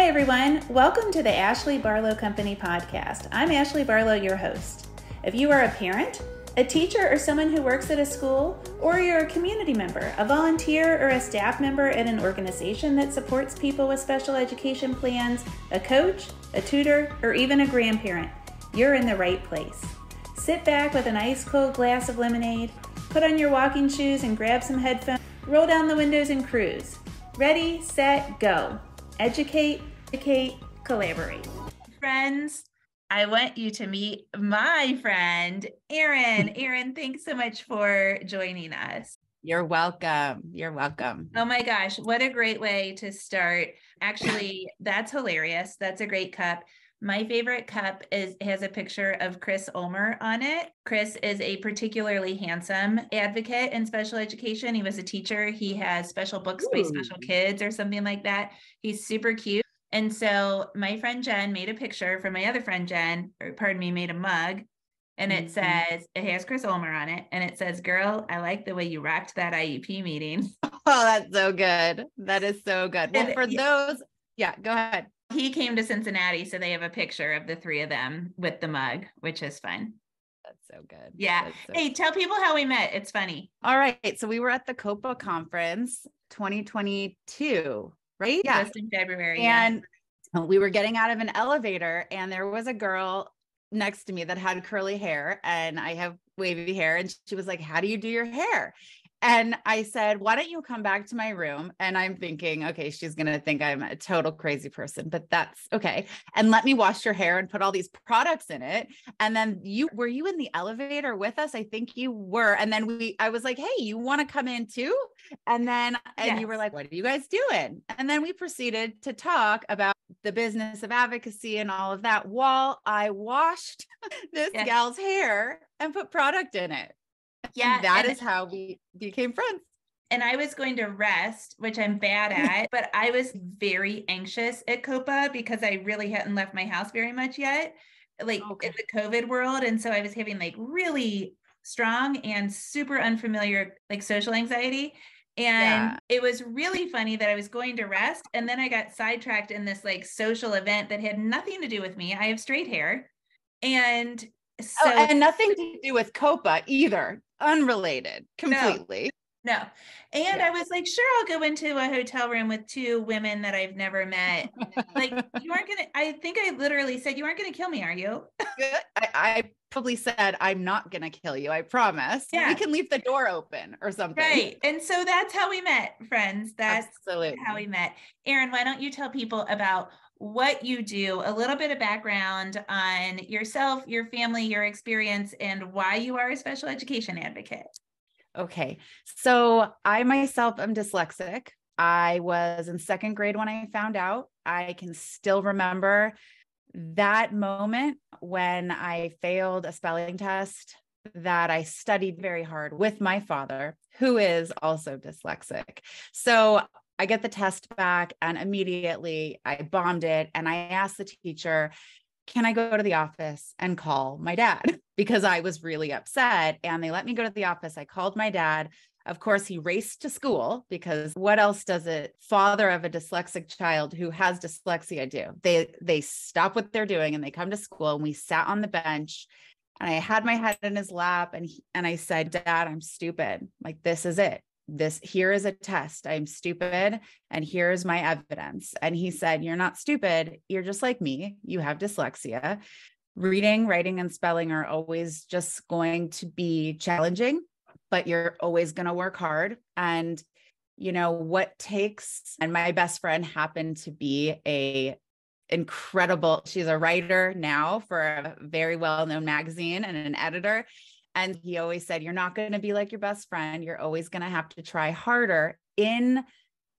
Hi, everyone. Welcome to the Ashley Barlow Company podcast. I'm Ashley Barlow, your host. If you are a parent, a teacher, or someone who works at a school, or you're a community member, a volunteer, or a staff member at an organization that supports people with special education plans, a coach, a tutor, or even a grandparent, you're in the right place. Sit back with an ice-cold glass of lemonade, put on your walking shoes and grab some headphones, roll down the windows and cruise. Ready, set, go. Educate, collaborate. Friends, I want you to meet my friend, Erin. Erin, thanks so much for joining us. You're welcome. You're welcome. Oh my gosh, what a great way to start. Actually, that's hilarious. That's a great cup. My favorite cup has a picture of Chris Ulmer on it. Chris is a particularly handsome advocate in special education. He was a teacher. He has special books by special kids or something like that. He's super cute. And so my friend Jen made a picture for my other friend Jen, made a mug. And it says, it has Chris Ulmer on it. And it says, "Girl, I like the way you rocked that IEP meeting." Oh, that's so good. That is so good. Well, for those, go ahead. He came to Cincinnati, so they have a picture of the three of them with the mug, which is fun. That's so good. Yeah. Hey, tell people how we met. It's funny. All right. So we were at the COPA conference 2022, right? Yeah. Just in February. And we were getting out of an elevator and there was a girl next to me that had curly hair and I have wavy hair. And she was like, "How do you do your hair?" And I said, "Why don't you come back to my room?" And I'm thinking, okay, she's going to think I'm a total crazy person, but that's okay. "And let me wash your hair and put all these products in it." And then were you in the elevator with us? I think you were. And then I was like, "Hey, you want to come in too?" And then, and you were like, "What are you guys doing?" And then we proceeded to talk about the business of advocacy and all of that while I washed this gal's hair and put product in it. Yeah. And that is how we became friends. And I was going to rest, which I'm bad at, but I was very anxious at COPA because I really hadn't left my house very much yet, in the COVID world. And so I was having really strong and super unfamiliar, social anxiety. And it was really funny that I was going to rest. And then I got sidetracked in this social event that had nothing to do with me. I have straight hair. And so, and nothing to do with COPA either. Unrelated completely. No. And I was like, sure, I'll go into a hotel room with two women that I've never met. You aren't going to, I think I literally said, "You aren't going to kill me, are you?" I probably said, "I'm not going to kill you. I promise." Yeah. We can leave the door open or something. Right. And so that's how we met, friends. That's absolutely how we met. Erin, why don't you tell people about what you do, a little bit of background on yourself, your family, your experience, and why you are a special education advocate. Okay. So I myself am dyslexic. I was in second grade when I found out. I can still remember that moment when I failed a spelling test that I studied very hard with my father, who is also dyslexic. So I get the test back and immediately I bombed it. And I asked the teacher, "Can I go to the office and call my dad?" Because I was really upset and they let me go to the office. I called my dad. Of course, he raced to school because what else does a father of a dyslexic child who has dyslexia do? They stop what they're doing and they come to school, and we sat on the bench and I had my head in his lap and I said, "Dad, I'm stupid. This is it. Here is a test. I'm stupid. And here's my evidence." And he said, "You're not stupid. You're just like me. You have dyslexia. Reading, writing, and spelling are always just going to be challenging, but you're always going to work hard. And what takes," and my best friend happened to be she's a writer now for a very well-known magazine and an editor. And he always said, "You're not going to be like your best friend. You're always going to have to try harder in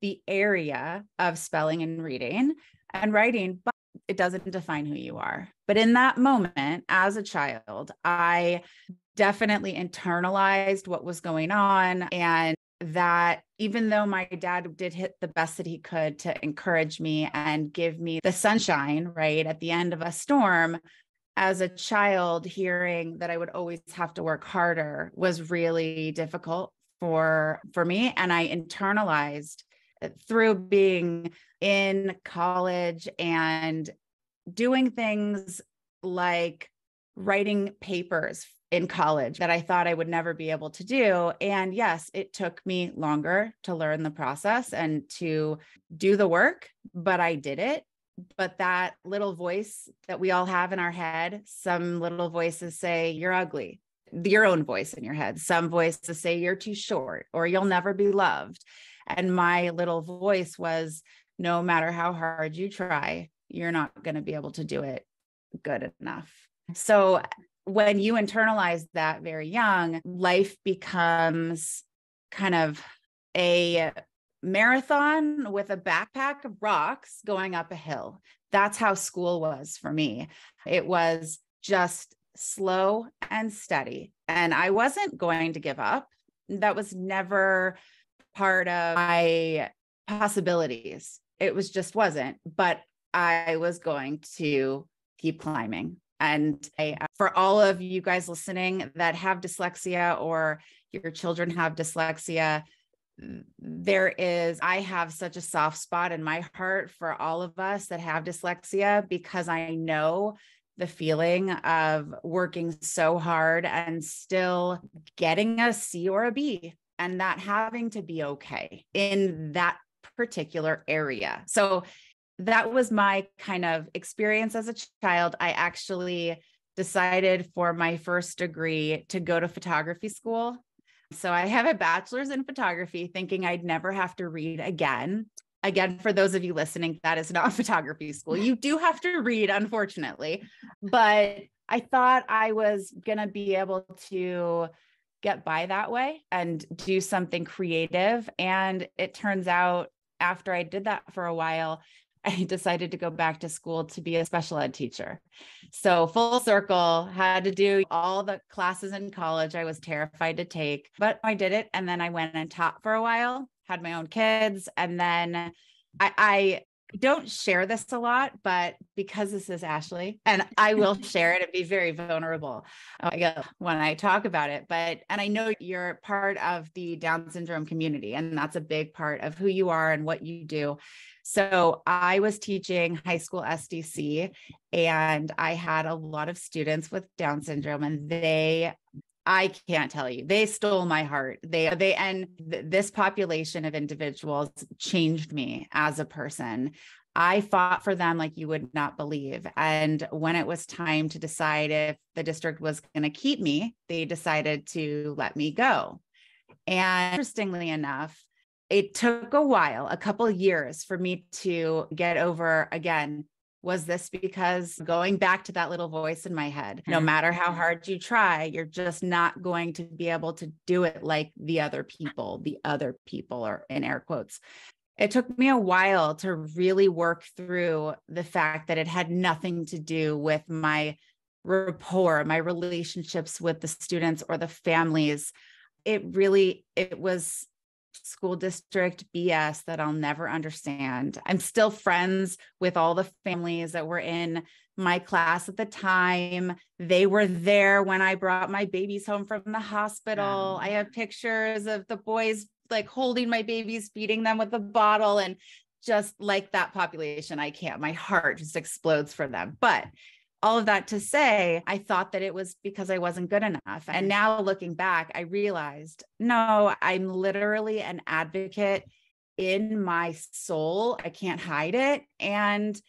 the area of spelling and reading and writing, but it doesn't define who you are." But in that moment, as a child, I definitely internalized what was going on. And that even though my dad did hit the best that he could to encourage me and give me the sunshine, right, at the end of a storm, as a child, hearing that I would always have to work harder was really difficult for me. And I internalized through being in college and doing things like writing papers in college that I thought I would never be able to do. And yes, it took me longer to learn the process and to do the work, but I did it. But that little voice that we all have in our head, some little voices say, you're ugly, your own voice in your head. Some voices say you're too short or you'll never be loved. And my little voice was, no matter how hard you try, you're not going to be able to do it good enough. So when you internalize that very young, life becomes kind of a marathon with a backpack of rocks going up a hill. That's how school was for me. It was just slow and steady. And I wasn't going to give up. That was never part of my possibilities. It was just wasn't, but I was going to keep climbing. And for all of you guys listening that have dyslexia or your children have dyslexia, I have such a soft spot in my heart for all of us that have dyslexia, because I know the feeling of working so hard and still getting a C or a B, and that having to be okay in that particular area. So that was my kind of experience as a child. I actually decided for my first degree to go to photography school. So I have a bachelor's in photography, thinking I'd never have to read again. Again, for those of you listening, that is not photography school. You do have to read, unfortunately, but I thought I was going to be able to get by that way and do something creative. And it turns out after I did that for a while, I decided to go back to school to be a special ed teacher. So full circle, had to do all the classes in college I was terrified to take, but I did it. And then I went and taught for a while, had my own kids. And then I don't share this a lot, but because this is Ashley, and I will share it and be very vulnerable when I talk about it. And I know you're part of the Down syndrome community, and that's a big part of who you are and what you do. So I was teaching high school SDC, and I had a lot of students with Down syndrome, and I can't tell you, they stole my heart. This population of individuals changed me as a person. I fought for them like you would not believe. And when it was time to decide if the district was going to keep me, they decided to let me go. And interestingly enough, it took a while, a couple of years, for me to get over, again, was this because going back to that little voice in my head, no matter how hard you try, you're just not going to be able to do it like the other people, or in air quotes. It took me a while to really work through the fact that it had nothing to do with my rapport, my relationships with the students or the families. It was school district BS that I'll never understand. I'm still friends with all the families that were in my class at the time. They were there when I brought my babies home from the hospital. I have pictures of the boys like holding my babies, feeding them with a bottle, and just like that population, my heart just explodes for them. But all of that to say, I thought that it was because I wasn't good enough. And now looking back, I realized, no, I'm literally an advocate in my soul. I can't hide it. And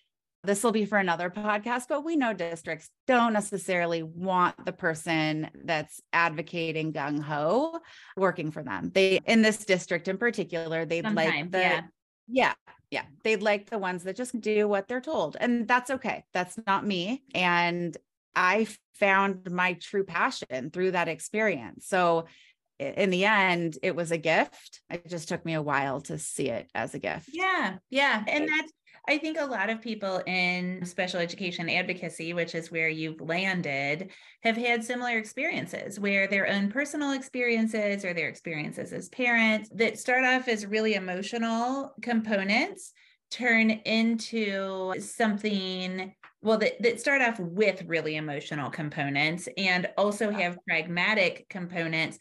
this will be for another podcast, but we know districts don't necessarily want the person that's advocating gung-ho working for them. In this district in particular, they'd they'd like the ones that just do what they're told. And that's okay. That's not me. And I found my true passion through that experience. So in the end, it was a gift. It just took me a while to see it as a gift. Yeah. Yeah. And I think a lot of people in special education advocacy, which is where you've landed, have had similar experiences where their own personal experiences or their experiences as parents that start off as really emotional components turn into something, that start off with really emotional components and also have pragmatic components,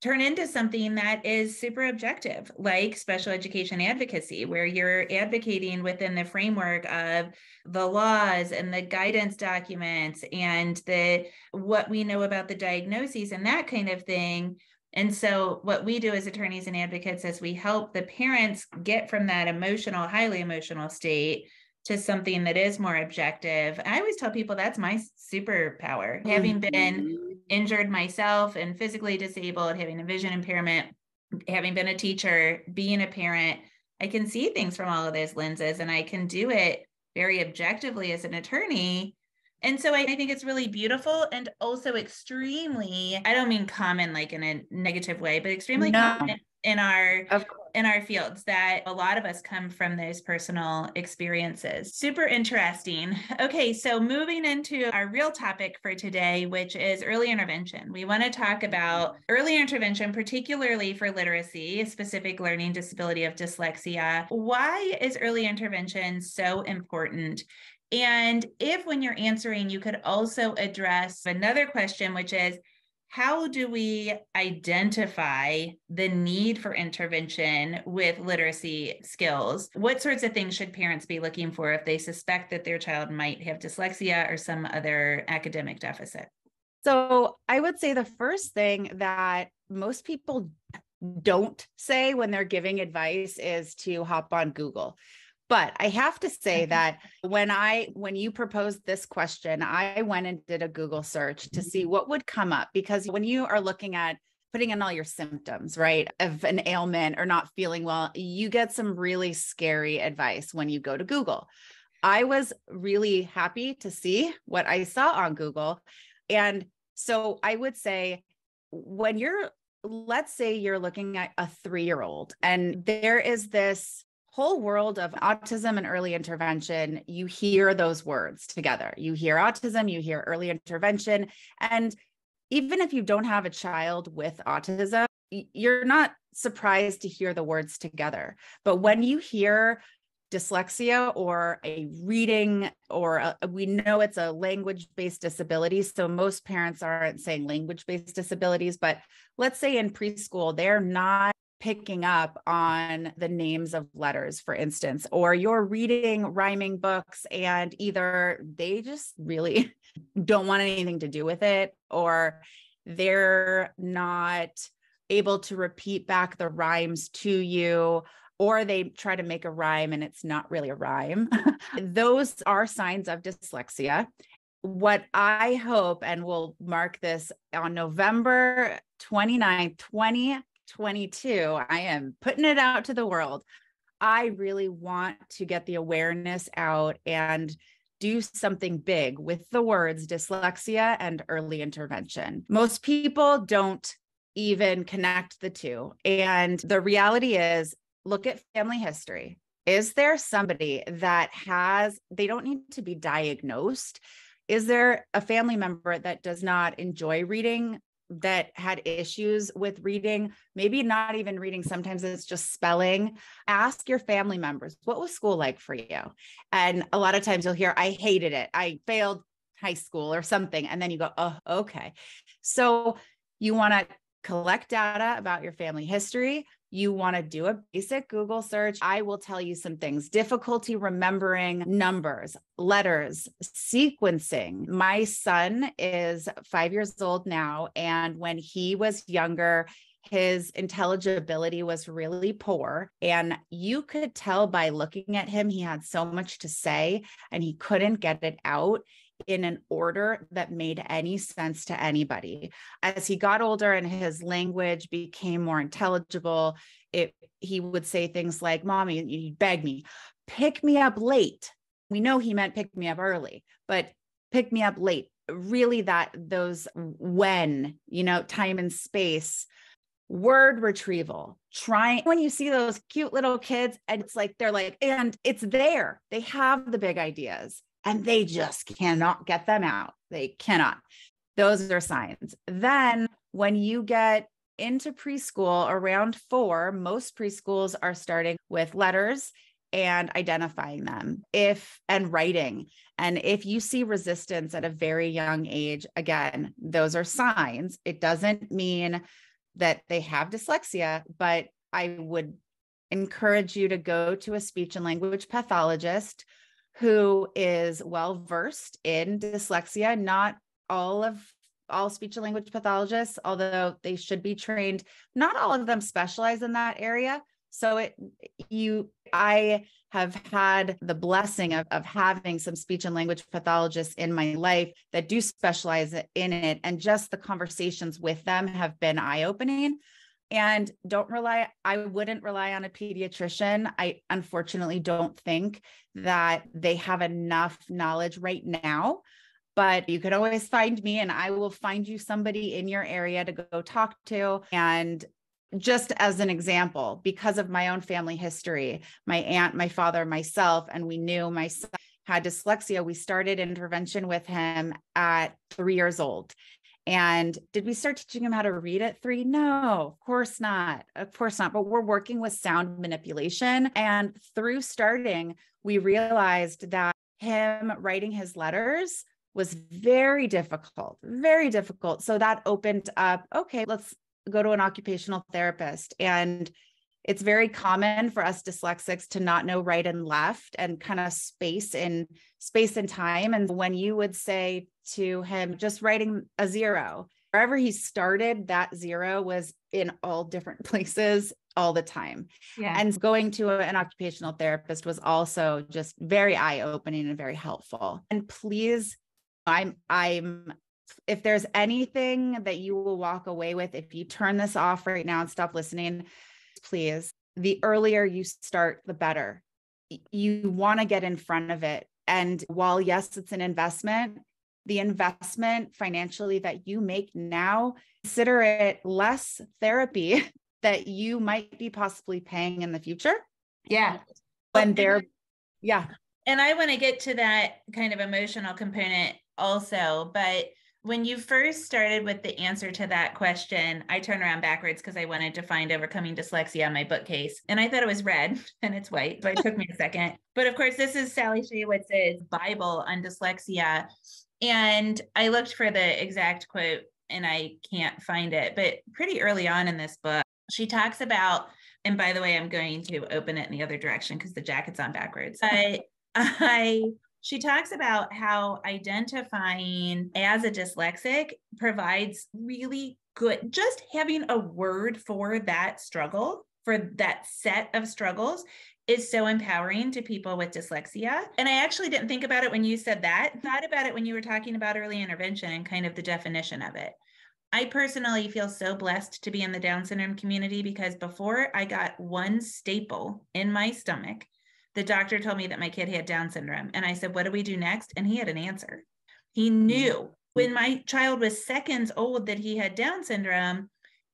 turn into something that is super objective, like special education advocacy, where you're advocating within the framework of the laws and the guidance documents and what we know about the diagnoses and that kind of thing. And so what we do as attorneys and advocates is we help the parents get from that highly emotional state to something that is more objective. I always tell people that's my superpower. Mm-hmm. Having been injured myself and physically disabled, having a vision impairment, having been a teacher, being a parent, I can see things from all of those lenses, and I can do it very objectively as an attorney. And so I think it's really beautiful and also extremely, I don't mean common like in a negative way, but extremely common in our fields, that a lot of us come from those personal experiences. Super interesting. Okay, so moving into our real topic for today, which is early intervention. We want to talk about early intervention, particularly for literacy, a specific learning disability of dyslexia. Why is early intervention so important? And if when you're answering, you could also address another question, which is, how do we identify the need for intervention with literacy skills? What sorts of things should parents be looking for if they suspect that their child might have dyslexia or some other academic deficit? So I would say the first thing that most people don't say when they're giving advice is to hop on Google. But I have to say that when you proposed this question, I went and did a Google search to see what would come up, because when you are looking at putting in all your symptoms, right, of an ailment or not feeling well, you get some really scary advice when you go to Google. I was really happy to see what I saw on Google. And so I would say let's say you're looking at a 3-year-old and there is this whole world of autism and early intervention, you hear those words together. You hear autism, you hear early intervention. And even if you don't have a child with autism, you're not surprised to hear the words together. But when you hear dyslexia or a reading, we know it's a language-based disability. So most parents aren't saying language-based disabilities, but let's say in preschool, they're not picking up on the names of letters, for instance, or you're reading rhyming books and either they just really don't want anything to do with it, or they're not able to repeat back the rhymes to you, or they try to make a rhyme and it's not really a rhyme. Those are signs of dyslexia. What I hope, and we'll mark this on November 29th, 2022, I am putting it out to the world. I really want to get the awareness out and do something big with the words dyslexia and early intervention. Most people don't even connect the two. And the reality is, look at family history. Is there somebody that they don't need to be diagnosed? Is there a family member that does not enjoy reading, that had issues with reading, maybe not even reading, sometimes it's just spelling? Ask your family members, what was school like for you? And a lot of times you'll hear, I hated it, I failed high school or something. And then you go, oh, okay. So you want to collect data about your family history. You want to do a basic Google search. I will tell you some things: difficulty remembering numbers, letters, sequencing. My son is 5 years old now, and when he was younger, his intelligibility was really poor. And you could tell by looking at him, he had so much to say and he couldn't get it out in an order that made any sense to anybody. As he got older and his language became more intelligible, he would say things like, Mommy, you'd beg me, pick me up late. We know he meant pick me up early, but pick me up late. Really those when, time and space, word retrieval, when you see those cute little kids and it's like, and it's there, they have the big ideas and they just cannot get them out. They cannot. Those are signs. Then when you get into preschool around 4, most preschools are starting with letters and identifying them and writing. And if you see resistance at a very young age, again, those are signs. It doesn't mean that they have dyslexia, but I would encourage you to go to a speech and language pathologist who is well-versed in dyslexia. Not all speech and language pathologists, although they should be trained, not all of them specialize in that area. So I have had the blessing of having some speech and language pathologists in my life that do specialize in it. And just the conversations with them have been eye-opening. And I wouldn't rely on a pediatrician. I unfortunately don't think that they have enough knowledge right now, but you could always find me and I will find you somebody in your area to go talk to. And just as an example, because of my own family history, my aunt, my father, myself, and we knew my son had dyslexia, we started intervention with him at 3 years old. And did we start teaching him how to read at 3? No, of course not. Of course not. But we're working with sound manipulation. And through starting, we realized that him writing his letters was very difficult, very difficult. So that opened up, okay, let's go to an occupational therapist. And it's very common for us dyslexics to not know right and left and kind of space and time. And when you would say to him, just writing a 0, wherever he started, that 0 was in all different places all the time. Yeah. And going to an occupational therapist was also just very eye-opening and very helpful. And please, if there's anything that you will walk away with, if you turn this off right now and stop listening, please, the earlier you start, the better. You want to get in front of it. And while, yes, it's an investment, the investment financially that you make now, consider it less therapy that you might be possibly paying in the future. Yeah. Yeah. And I want to get to that kind of emotional component also, but when you first started with the answer to that question, I turned around backwards because I wanted to find Overcoming Dyslexia on my bookcase. And I thought it was red and it's white, so it took me a second. But of course, this is Sally Shaywitz' Bible on dyslexia. And I looked for the exact quote and I can't find it. But pretty early on in this book, she talks about, and by the way, I'm going to open it in the other direction because the jacket's on backwards. She talks about how identifying as a dyslexic provides really good, just having a word for that struggle, for that set of struggles is so empowering to people with dyslexia. And I actually didn't think about it when you said that. I thought about it when you were talking about early intervention and kind of the definition of it. I personally feel so blessed to be in the Down syndrome community because before I got one staple in my stomach, the doctor told me that my kid had Down syndrome. And I said, what do we do next? And he had an answer. He knew when my child was seconds old that he had Down syndrome.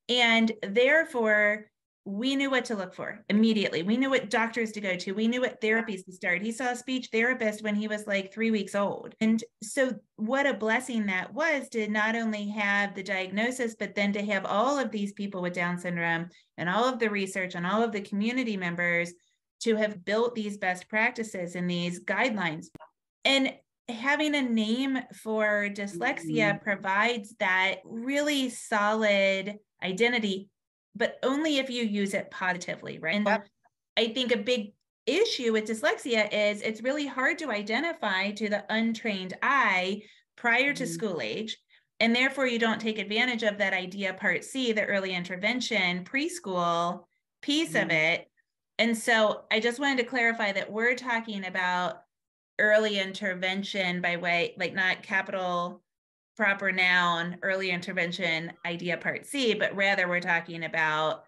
And therefore, we knew what to look for immediately. We knew what doctors to go to. We knew what therapies to start. He saw a speech therapist when he was like 3 weeks old. And so what a blessing that was to not only have the diagnosis, but then to have all of these people with Down syndrome and all of the research and all of the community members to have built these best practices and these guidelines. And having a name for dyslexia provides that really solid identity, but only if you use it positively, right? And I think a big issue with dyslexia is it's really hard to identify to the untrained eye prior to school age. And therefore you don't take advantage of that idea part C, the early intervention preschool piece of it. And so I just wanted to clarify that we're talking about early intervention by way, like not capital proper noun, early intervention idea part C, but rather we're talking about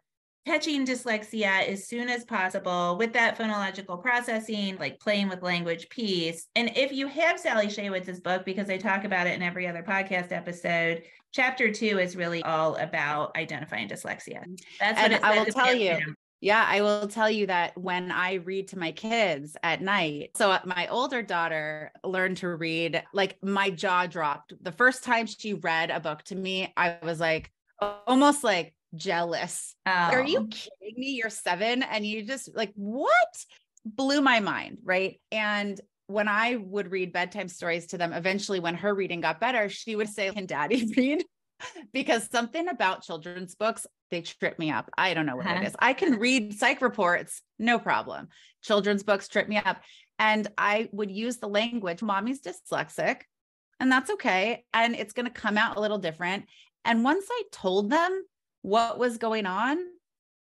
catching dyslexia as soon as possible with that phonological processing, like playing with language piece. And if you have Sally Shaywitz's book, because I talk about it in every other podcast episode, chapter 2 is really all about identifying dyslexia. That's what I will tell you. Yeah, I will tell you that when I read to my kids at night, so my older daughter learned to read, like my jaw dropped. The first time she read a book to me, I was like, almost like jealous. Like, are you kidding me? You're 7 and you just like, what? Blew my mind, right? And when I would read bedtime stories to them, eventually when her reading got better, she would say, can daddy read? because something about children's books, they trip me up. I don't know what it is. I can read psych reports, no problem. Children's books trip me up. And I would use the language, mommy's dyslexic, and that's okay. And it's going to come out a little different. And once I told them what was going on,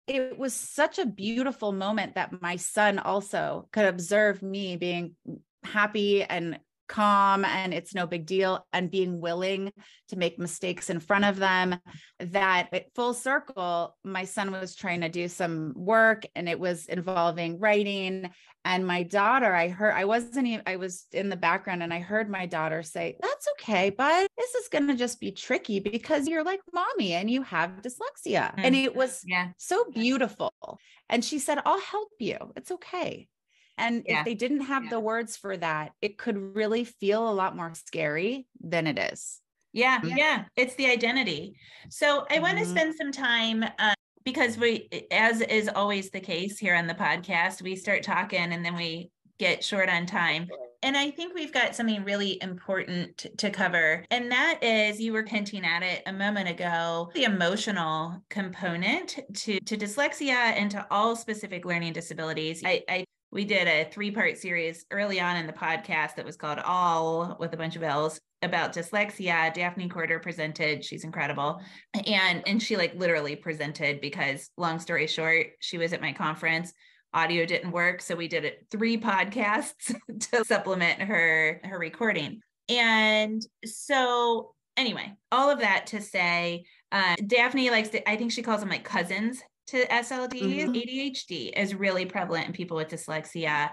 it was such a beautiful moment that my son also could observe me being happy and calm, and it's no big deal, and being willing to make mistakes in front of them. That at full circle, my son was trying to do some work and it was involving writing. And my daughter, I was in the background and I heard my daughter say, "That's okay, bud. This is going to just be tricky because you're like mommy and you have dyslexia." And it was so beautiful. And she said, "I'll help you. It's okay." And if they didn't have the words for that, it could really feel a lot more scary than it is. Yeah. It's the identity. So I want to spend some time because we, as is always the case here on the podcast, we start talking and then we get short on time. And I think we've got something really important to cover. And that is, you were hinting at it a moment ago, the emotional component to dyslexia and to all specific learning disabilities. We did a 3-part series early on in the podcast that was called All, with a bunch of L's, about dyslexia. Daphne Corder presented. She's incredible. And she like literally presented because, long story short, she was at my conference. Audio didn't work. So we did 3 podcasts to supplement her recording. And so anyway, all of that to say, Daphne likes to, I think she calls them like cousins to SLDs. ADHD is really prevalent in people with dyslexia,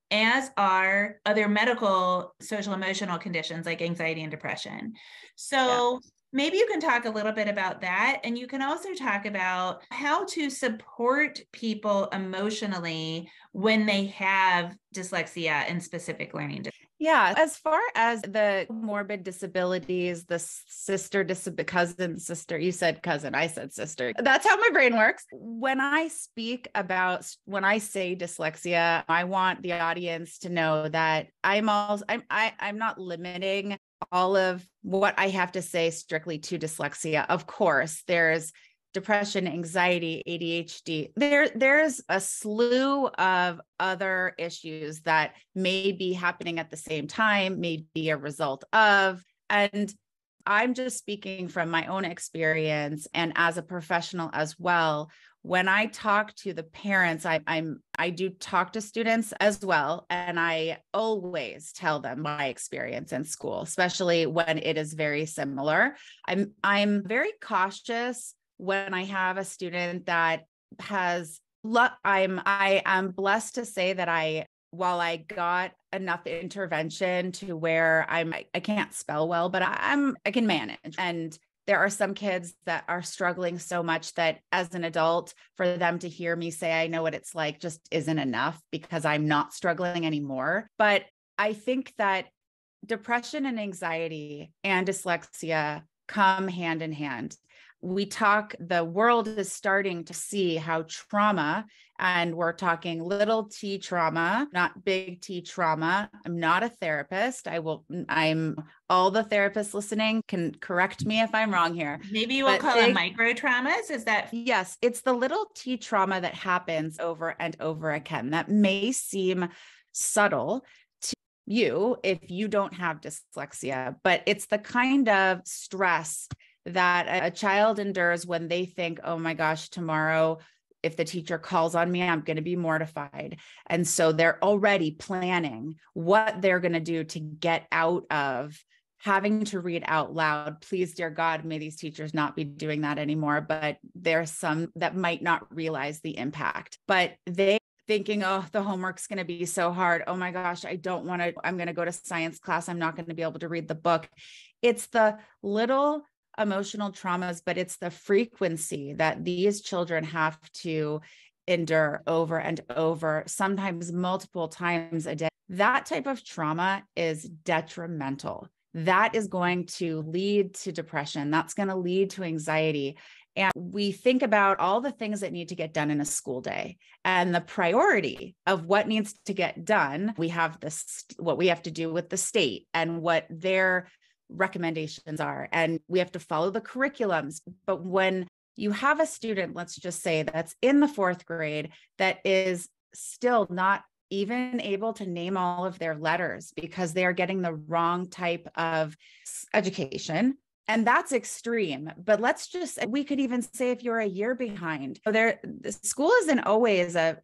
as are other medical social emotional conditions like anxiety and depression. So maybe you can talk a little bit about that. And you can also talk about how to support people emotionally when they have dyslexia and specific learning disabilities. Yeah. As far as the morbid disabilities, the cousin, sister, you said cousin, I said sister. That's how my brain works. When I say dyslexia, I want the audience to know that I'm not limiting all of what I have to say strictly to dyslexia. Of course, there's depression, anxiety, ADHD. There's a slew of other issues that may be happening at the same time, may be a result of, and I'm just speaking from my own experience and as a professional as well. When I talk to the parents, I do talk to students as well. And I always tell them my experience in school, especially when it is very similar. I'm very cautious when I have a student that has I am blessed to say that while I got enough intervention to where I can't spell well, but I can manage. And there are some kids that are struggling so much that as an adult, for them to hear me say, I know what it's like, just isn't enough because I'm not struggling anymore. But I think that depression and anxiety and dyslexia come hand in hand. The world is starting to see how trauma, and we're talking little t trauma, not big T trauma. I'm not a therapist. All the therapists listening can correct me if I'm wrong here. Maybe you will call them micro traumas. Is that? Yes. It's the little T trauma that happens over and over again that may seem subtle to you if you don't have dyslexia, but it's the kind of stress that a child endures when they think, oh my gosh, tomorrow, if the teacher calls on me, I'm going to be mortified. And so they're already planning what they're going to do to get out of having to read out loud. Please, dear God, may these teachers not be doing that anymore. But there's some that might not realize the impact, but they thinking, oh, the homework's going to be so hard. Oh my gosh, I'm going to go to science class. I'm not going to be able to read the book. It's the little emotional traumas, but it's the frequency that these children have to endure over and over, sometimes multiple times a day. That type of trauma is detrimental. That is going to lead to depression. That's going to lead to anxiety. And we think about all the things that need to get done in a school day and the priority of what needs to get done. We have what we have to do with the state and what their recommendations are, and we have to follow the curriculums. But when you have a student, let's just say that's in the fourth grade, that is still not even able to name all of their letters because they are getting the wrong type of education. And that's extreme, but we could even say if you're a year behind, the school isn't always a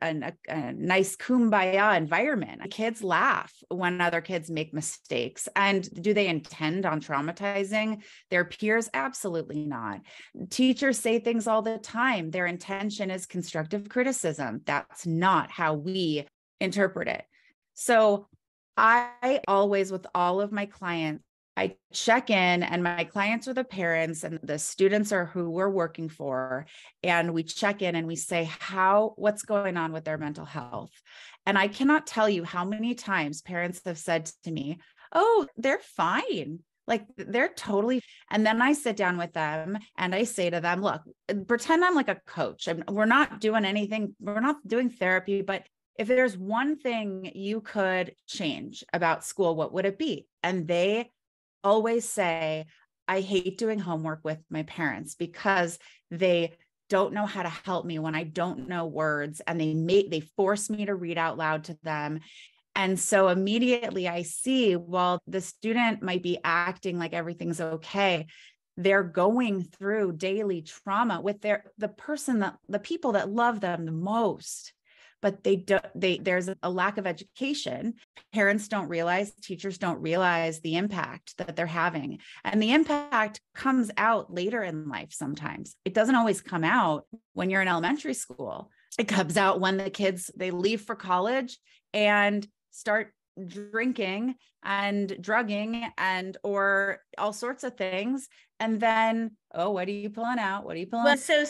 nice kumbaya environment. Kids laugh when other kids make mistakes. And do they intend on traumatizing their peers? Absolutely not. Teachers say things all the time. Their intention is constructive criticism. That's not how we interpret it. So I always, with all of my clients, I check in, and my clients are the parents and the students are who we're working for. And we check in and we say, what's going on with their mental health? And I cannot tell you how many times parents have said to me, oh, they're fine. Like they're totally. And then I sit down with them and I say to them, look, pretend I'm like a coach. We're not doing anything. We're not doing therapy, but if there's one thing you could change about school, what would it be? And they always say, I hate doing homework with my parents because they don't know how to help me when I don't know words, and they force me to read out loud to them. And so immediately I see, well, the student might be acting like everything's okay. They're going through daily trauma with the people that love them the most. But there's a lack of education. Parents don't realize, teachers don't realize the impact that they're having. And the impact comes out later in life sometimes. It doesn't always come out when you're in elementary school. It comes out when the kids, they leave for college and start drinking and drugging or all sorts of things. And then, oh, what are you pulling out? What are you pulling out? So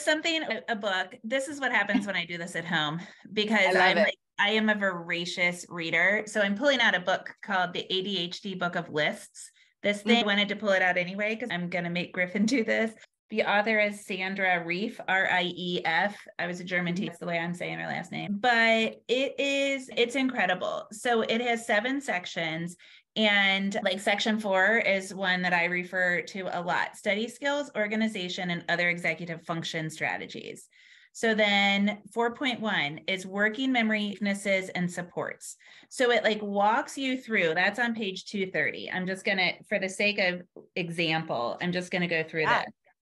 a book, this is what happens when I do this at home, because I am a voracious reader. So I'm pulling out a book called the ADHD Book of Lists. This thing, I wanted to pull it out anyway, because I'm going to make Griffin do this. The author is Sandra Rief, R-I-E-F. I was a German teacher, that's the way I'm saying her last name. But it's incredible. So it has 7 sections. And like section 4 is one that I refer to a lot: study skills, organization, and other executive function strategies. So then 4.1 is working memory weaknesses and supports. So it like walks you through, that's on page 230. I'm just going to, for the sake of example, I'm just going to go through that.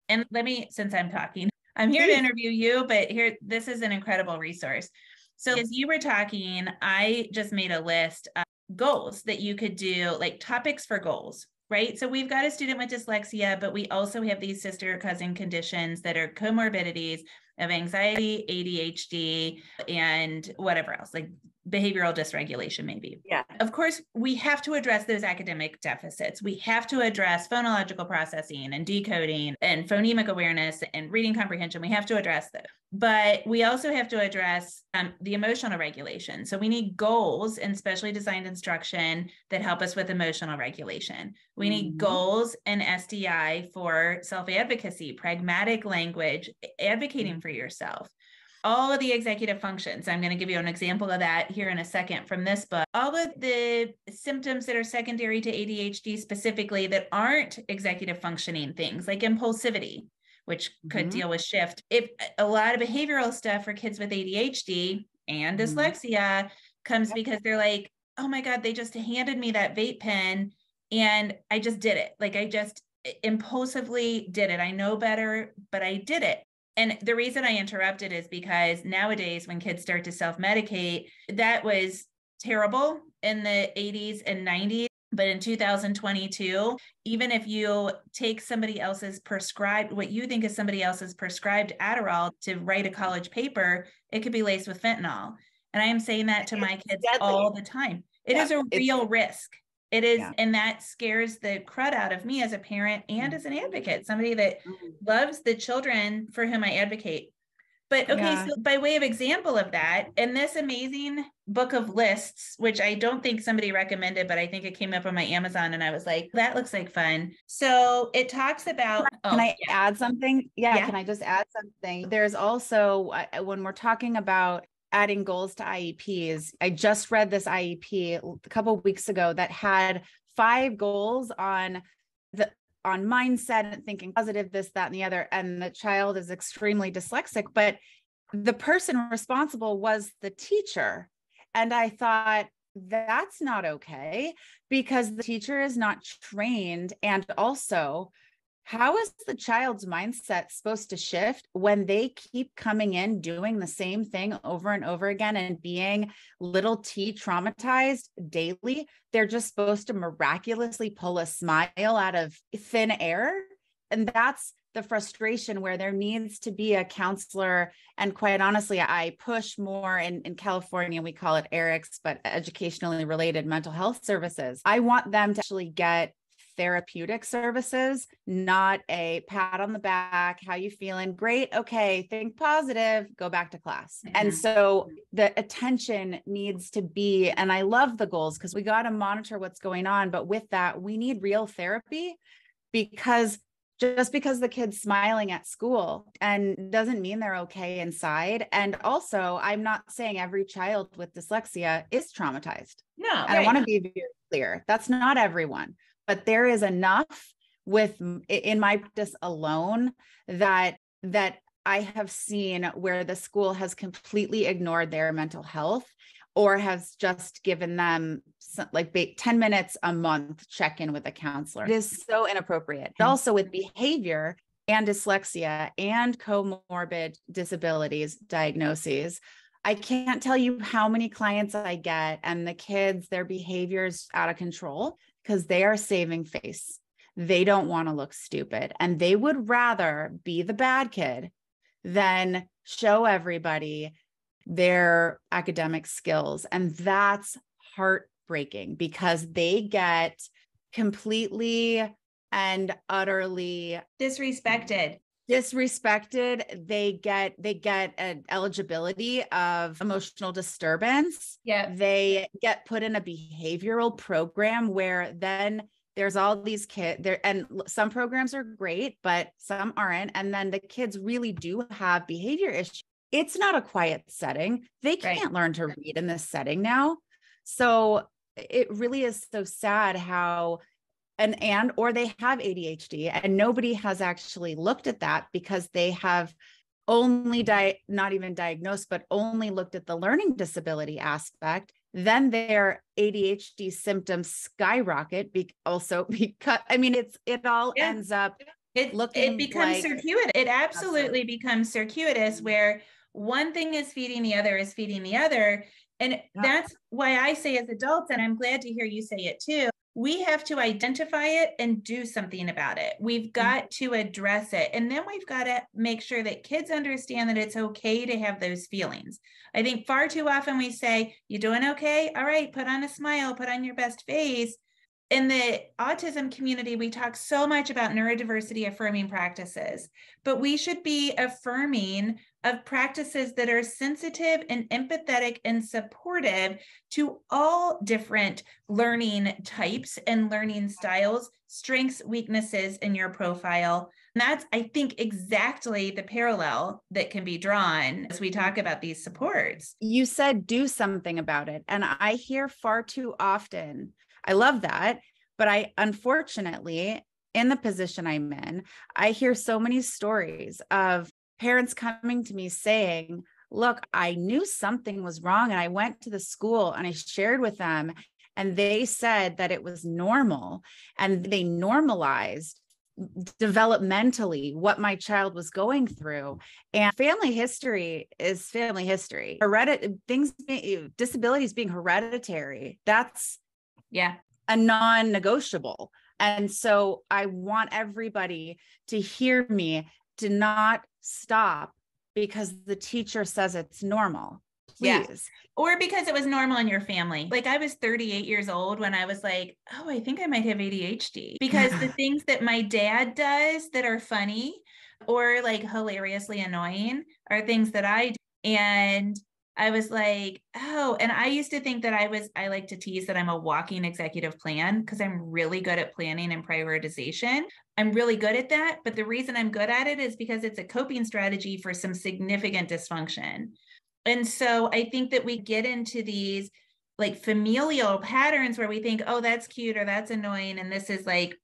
And since I'm talking, I'm here to interview you, but this is an incredible resource. So as you were talking, I just made a list of goals that you could do, like topics for goals, right? So we've got a student with dyslexia, but we also have these sister or cousin conditions that are comorbidities of anxiety, ADHD, and whatever else, like behavioral dysregulation, maybe. Yeah. Of course, we have to address those academic deficits. We have to address phonological processing and decoding and phonemic awareness and reading comprehension. We have to address those. But we also have to address the emotional regulation. So we need goals and specially designed instruction that help us with emotional regulation. We need goals and SDI for self-advocacy, pragmatic language, advocating for yourself. All of the executive functions. I'm going to give you an example of that here in a second from this book. All of the symptoms that are secondary to ADHD specifically that aren't executive functioning things, like impulsivity, which could deal with shift. If a lot of behavioral stuff for kids with ADHD and dyslexia comes because they're like, oh my God, they just handed me that vape pen and I just did it. Like I just impulsively did it. I know better, but I did it. And the reason I interrupted is because nowadays when kids start to self-medicate, that was terrible in the 80s and 90s. But in 2022, even if you take somebody else's prescribed, what you think is somebody else's prescribed Adderall to write a college paper, it could be laced with fentanyl. And I am saying that to my kids all the time. It is a real risk. It is, and that scares the crud out of me as a parent and as an advocate, somebody that loves the children for whom I advocate. But okay, so by way of example of that, in this amazing book of lists, which I don't think somebody recommended, but I think it came up on my Amazon and I was like, that looks like fun. So it talks about, can I add something? Yeah. Can I just add something? There's also, when we're talking about adding goals to IEPs, I just read this IEP a couple of weeks ago that had 5 goals on on mindset and thinking positive, this, that, and the other. And the child is extremely dyslexic, but the person responsible was the teacher. And I thought, that's not okay, because the teacher is not trained. And also, how is the child's mindset supposed to shift when they keep coming in doing the same thing over and over again and being little t traumatized daily? They're just supposed to miraculously pull a smile out of thin air. And that's the frustration, where there needs to be a counselor. And quite honestly, I push more in California, we call it ERICS, but educationally related mental health services. I want them to actually get therapeutic services, not a pat on the back. How you feeling? Great. Okay. Think positive, go back to class. Mm-hmm. And so the attention needs to be, and I love the goals because we got to monitor what's going on. But with that, we need real therapy, because just because the kid's smiling at school and doesn't mean they're okay inside. And also, I'm not saying every child with dyslexia is traumatized. No, and I want to be very clear. That's not everyone, but there is enough in my practice alone that I have seen where the school has completely ignored their mental health, or has just given them like 10 minutes a month check-in with a counselor. It is so inappropriate. Mm-hmm. Also with behavior and dyslexia and comorbid disabilities diagnoses, I can't tell you how many clients I get, and the kids, their behavior's out of control because they are saving face. They don't want to look stupid, and they would rather be the bad kid than show everybody their academic skills. And that's heartbreaking, because they get completely and utterly disrespected. They get an eligibility of emotional disturbance. Yeah. They get put in a behavioral program where then there's all these kids there, and some programs are great, but some aren't. And then the kids really do have behavior issues. It's not a quiet setting. They can't learn to read in this setting now. So it really is so sad how, or they have ADHD, and nobody has actually looked at that, because they have only not even diagnosed, but only looked at the learning disability aspect. Then their ADHD symptoms skyrocket because, I mean, it all ends up it becomes circuitous. It absolutely becomes circuitous, where one thing is feeding the other is feeding the other. And that's why I say, as adults, and I'm glad to hear you say it too, we have to identify it and do something about it. We've got to address it. And then we've got to make sure that kids understand that it's okay to have those feelings. I think far too often we say, you doing okay? All right, put on a smile, put on your best face. In the autism community, we talk so much about neurodiversity affirming practices, but we should be affirming of practices that are sensitive and empathetic and supportive to all different learning types and learning styles, strengths, weaknesses in your profile. And that's, I think, exactly the parallel that can be drawn as we talk about these supports. You said do something about it. And I hear far too often, I love that. But unfortunately, in the position I'm in, I hear so many stories of parents coming to me saying, look, I knew something was wrong, and I went to the school and I shared with them, and they said that it was normal, and they normalized developmentally what my child was going through. And family history is family history. Disabilities being hereditary, that's a non-negotiable. And so I want everybody to hear me, to not stop because the teacher says it's normal. Please. Yeah. Or because it was normal in your family. Like, I was 38 years old when I was like, oh, I think I might have ADHD, because the things that my dad does that are funny or like hilariously annoying are things that I do. And I was like, oh, and I used to think that I like to tease that I'm a walking executive plan, because I'm really good at planning and prioritization. I'm really good at that. But the reason I'm good at it is because it's a coping strategy for some significant dysfunction. And so I think that we get into these like familial patterns where we think, oh, that's cute or that's annoying, and this is like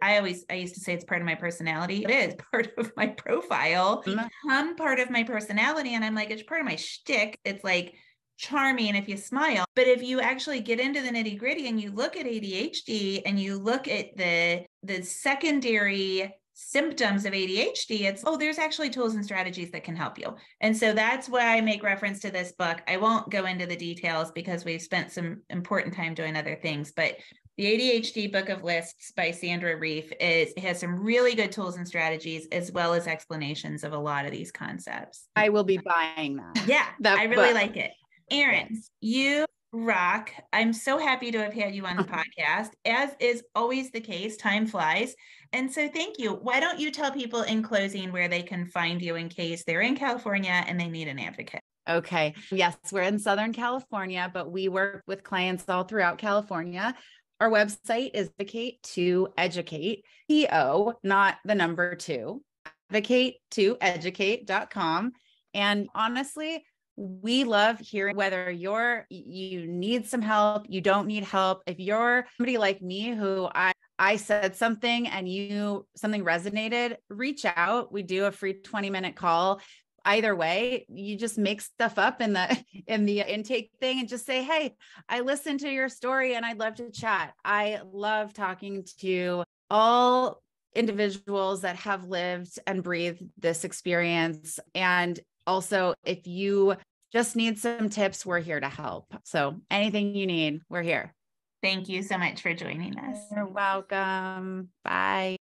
I used to say it's part of my personality. It is part of my profile, become part of my personality. And I'm like, it's part of my shtick. It's like charming if you smile. But if you actually get into the nitty gritty and you look at ADHD and you look at the secondary symptoms of ADHD, it's, there's actually tools and strategies that can help you. And so that's why I make reference to this book. I won't go into the details because we've spent some important time doing other things, but the ADHD Book of Lists by Sandra Reef has some really good tools and strategies, as well as explanations of a lot of these concepts. I will be buying that. Yeah, I really like it. Erin, yes. You rock. I'm so happy to have had you on the podcast. As is always the case, time flies. And so thank you. Why don't you tell people in closing where they can find you in case they're in California and they need an advocate? Okay. Yes, we're in Southern California, but we work with clients all throughout California. Our website is Advocate to Educate, T-O, not the number 2, advocate2educate.com. And honestly, we love hearing whether you need some help, you don't need help. If you're somebody like me who I said something and something resonated, reach out. We do a free 20-minute call. Either way, you just make stuff up in the intake thing and just say, hey, I listened to your story and I'd love to chat. I love talking to all individuals that have lived and breathed this experience. And also, if you just need some tips, we're here to help. So anything you need, we're here. Thank you so much for joining us. You're welcome. Bye.